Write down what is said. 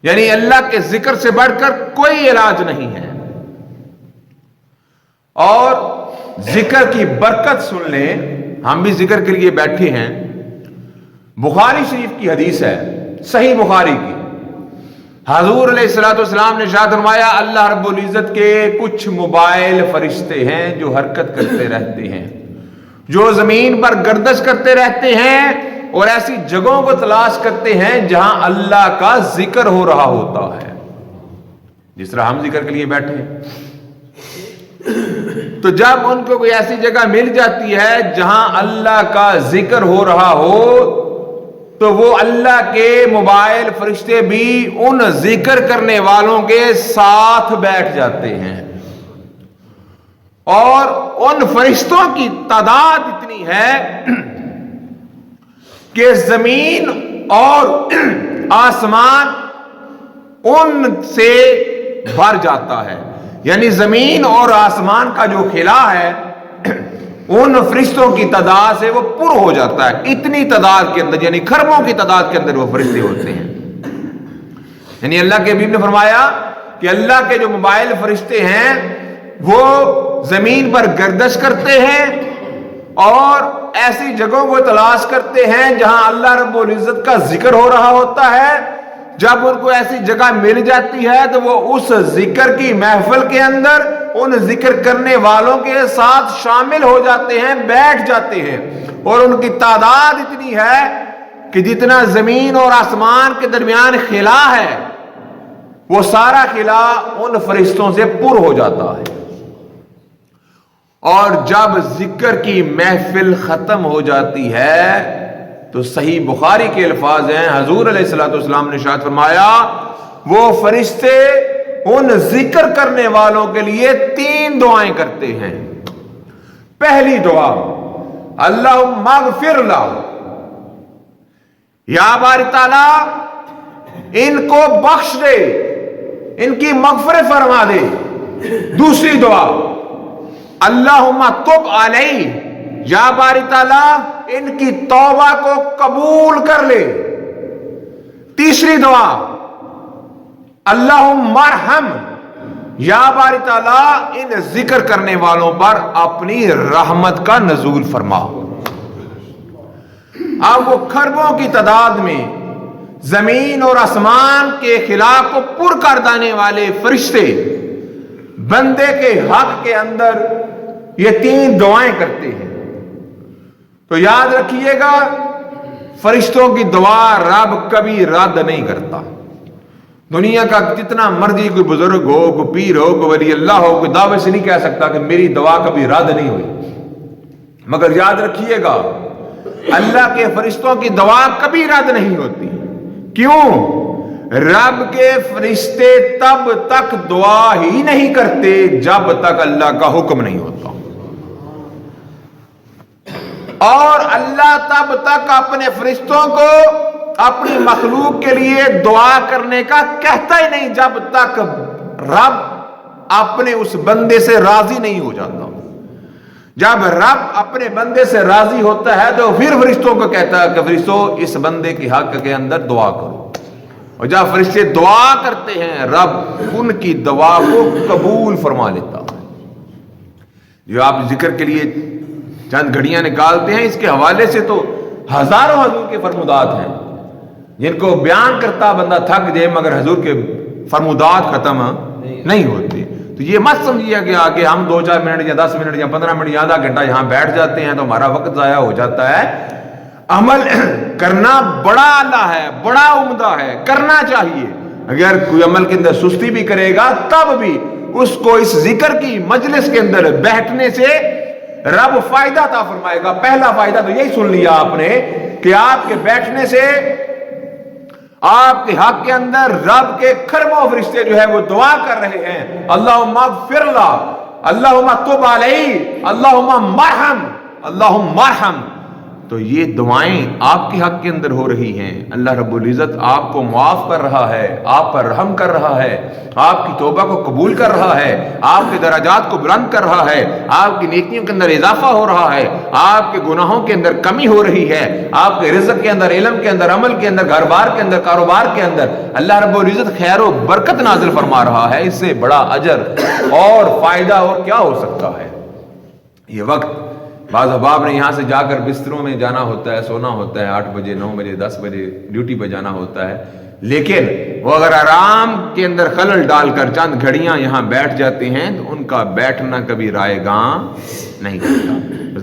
یعنی اللہ کے ذکر سے بڑھ کر کوئی علاج نہیں ہے. اور ذکر کی برکت سن لیں. ہم بھی ذکر کے لیے بیٹھے ہیں. بخاری شریف کی حدیث ہے، صحیح بخاری کی. حضور علیہ الصلوۃ والسلام نے ارشاد فرمایا اللہ رب العزت کے کچھ موبائل فرشتے ہیں جو حرکت کرتے رہتے ہیں، جو زمین پر گردش کرتے رہتے ہیں اور ایسی جگہوں کو تلاش کرتے ہیں جہاں اللہ کا ذکر ہو رہا ہوتا ہے. جس طرح ہم ذکر کے لیے بیٹھے ہیں، تو جب ان کو کوئی ایسی جگہ مل جاتی ہے جہاں اللہ کا ذکر ہو رہا ہو تو وہ اللہ کے موبائل فرشتے بھی ان ذکر کرنے والوں کے ساتھ بیٹھ جاتے ہیں. اور ان فرشتوں کی تعداد اتنی ہے کہ زمین اور آسمان ان سے بھر جاتا ہے. یعنی زمین اور آسمان کا جو خلا ہے ان فرشتوں کی تعداد سے وہ پر ہو جاتا ہے. اتنی تعداد کے اندر، یعنی خربوں کی تعداد کے اندر وہ فرشتے ہوتے ہیں. یعنی اللہ کے حبیب نے فرمایا کہ اللہ کے جو موبائل فرشتے ہیں وہ زمین پر گردش کرتے ہیں اور ایسی جگہوں کو تلاش کرتے ہیں جہاں اللہ رب العزت کا ذکر ہو رہا ہوتا ہے. جب ان کو ایسی جگہ مل جاتی ہے تو وہ اس ذکر کی محفل کے اندر ان ذکر کرنے والوں کے ساتھ شامل ہو جاتے ہیں، بیٹھ جاتے ہیں. اور ان کی تعداد اتنی ہے کہ جتنا زمین اور آسمان کے درمیان خلا ہے وہ سارا خلا ان فرشتوں سے پر ہو جاتا ہے. اور جب ذکر کی محفل ختم ہو جاتی ہے تو صحیح بخاری کے الفاظ ہیں، حضور علیہ الصلوۃ والسلام نے ارشاد فرمایا وہ فرشتے ان ذکر کرنے والوں کے لیے 3 دعائیں کرتے ہیں. پہلی دعا اللہم اغفر لہ، یا باری تعالی ان کو بخش دے، ان کی مغفرت فرما دے. دوسری دعا اللہم تب علیہ، یا باری تعالی ان کی توبہ کو قبول کر لے. تیسری دعا اللہم ارحم، یا باری تعالی ان ذکر کرنے والوں پر اپنی رحمت کا نزول فرما. اب وہ خربوں کی تعداد میں زمین اور آسمان کے خلا کو پر کر دینے والے فرشتے بندے کے حق کے اندر یہ 3 دعائیں کرتے ہیں. تو یاد رکھیے گا فرشتوں کی دعا رب کبھی رد نہیں کرتا. دنیا کا جتنا مرضی کوئی بزرگ ہو، کوئی پیر ہو، کوئی ولی اللہ ہو، کوئی دعوے سے نہیں کہہ سکتا کہ میری دعا کبھی رد نہیں ہوئی. مگر یاد رکھیے گا اللہ کے فرشتوں کی دعا کبھی رد نہیں ہوتی. کیوں؟ رب کے فرشتے تب تک دعا ہی نہیں کرتے جب تک اللہ کا حکم نہیں ہوتا، اور اللہ تب تک اپنے فرشتوں کو اپنی مخلوق کے لیے دعا کرنے کا کہتا ہی نہیں جب تک رب اپنے اس بندے سے راضی نہیں ہو جاتا. جب رب اپنے بندے سے راضی ہوتا ہے تو پھر فرشتوں کو کہتا ہے کہ فرشتوں اس بندے کی حق کے اندر دعا کرو. اور جب فرشتے دعا کرتے ہیں رب ان کی دعا کو قبول فرما لیتا ہے. جو آپ ذکر کے لیے چند گھڑیاں نکالتے ہیں، اس کے حوالے سے تو ہزاروں حضور کے فرمودات ہیں جن کو بیان کرتا بندہ تھک جائے، مگر حضور کے فرمودات ختم نہیں ہوتے. تو یہ مت سمجھیے کہ آگے ہم 2-4 منٹ یا 10 منٹ یا 15 منٹ یا آدھا گھنٹہ یہاں بیٹھ جاتے ہیں تو ہمارا وقت ضائع ہو جاتا ہے. عمل کرنا بڑا اعلیٰ ہے، بڑا عمدہ ہے، کرنا چاہیے. اگر کوئی عمل کے اندر سستی بھی کرے گا تب بھی اس کو اس ذکر کی مجلس کے اندر بیٹھنے سے رب فائدہ عطا فرمائے گا. پہلا فائدہ تو یہی سن لیا آپ نے کہ آپ کے بیٹھنے سے آپ کے حق کے اندر رب کے خربوں فرشتے جو ہے وہ دعا کر رہے ہیں اللہم اغفر لہ، اللہم تب علیہ، اللہم مرحم، اللہم مرحم. تو یہ دعائیں آپ کے حق کے اندر ہو رہی ہیں. اللہ رب العزت آپ کو معاف کر رہا ہے، آپ پر رحم کر رہا ہے، آپ کی توبہ کو قبول کر رہا ہے، آپ کے درجات کو بلند کر رہا ہے، آپ کی نیکیوں کے اندر اضافہ ہو رہا ہے، آپ کے گناہوں کے اندر کمی ہو رہی ہے، آپ کے رزق کے اندر، علم کے اندر، عمل کے اندر، گھر بار کے اندر، کاروبار کے اندر اللہ رب العزت خیر و برکت نازل فرما رہا ہے. اس سے بڑا اجر اور فائدہ اور کیا ہو سکتا ہے؟ یہ وقت بعض احباب نے یہاں سے جا کر بستروں میں جانا ہوتا ہے، سونا ہوتا ہے، 8 بجے 9 بجے 10 بجے ڈیوٹی پہ جانا ہوتا ہے، لیکن وہ اگر آرام کے اندر خلل ڈال کر چند گھڑیاں یہاں بیٹھ جاتے ہیں تو ان کا بیٹھنا کبھی رائے گاں نہیں کرتا.